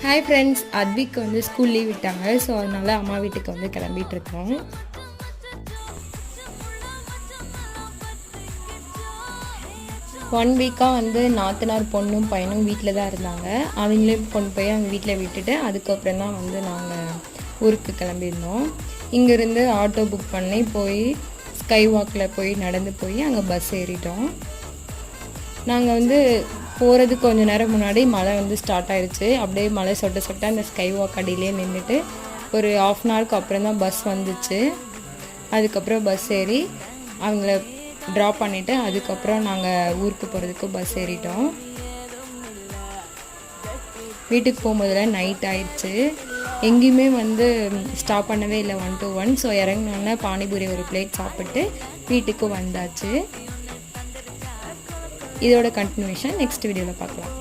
Hi friends, அத்விக்கு வந்து school leave விட்டாங்க. So அதனால் அம்மா வீட்டுக்கு வந்து கிளம்பிகிட்ருக்கோம். ஒன் வீக்காக வந்து நாத்தனார் பொண்ணும் பையனும் வீட்டில் தான் இருந்தாங்க. அவங்களே கொண்டு போய் அவங்க வீட்டில் விட்டுட்டு அதுக்கப்புறம் தான் வந்து நாங்கள் ஊருக்கு கிளம்பியிருந்தோம். இங்கேருந்து ஆட்டோ புக் பண்ணி போய் ஸ்கை வாக்கில் போய் நடந்து போய் அங்கே பஸ் ஏறிட்டோம். நாங்கள் வந்து போகிறதுக்கு கொஞ்சம் நேரம் முன்னாடி மழை வந்து ஸ்டார்ட் ஆகிடுச்சு. அப்படியே மழை சொட்ட சொட்ட அந்த ஸ்கை வாக் அடியிலே நின்றுட்டு ஒரு ½ அன் ஹவருக்கு அப்புறம் தான் பஸ் வந்துச்சு. அதுக்கப்புறம் பஸ் ஏறி அவங்கள ட்ராப் பண்ணிவிட்டு அதுக்கப்புறம் நாங்கள் ஊருக்கு போகிறதுக்கு பஸ் ஏறிட்டோம். வீட்டுக்கு போகும்போதில் நைட் ஆயிடுச்சு. எங்கேயுமே வந்து ஸ்டாப் பண்ணவே இல்லை 1 to 1. ஸோ இறங்கினோன்னே பானிபூரி ஒரு பிளேட் சாப்பிட்டு வீட்டுக்கு வந்தாச்சு. இதோட கண்டினியூஷன் நெக்ஸ்ட் வீடியோவில் பார்க்கலாம்.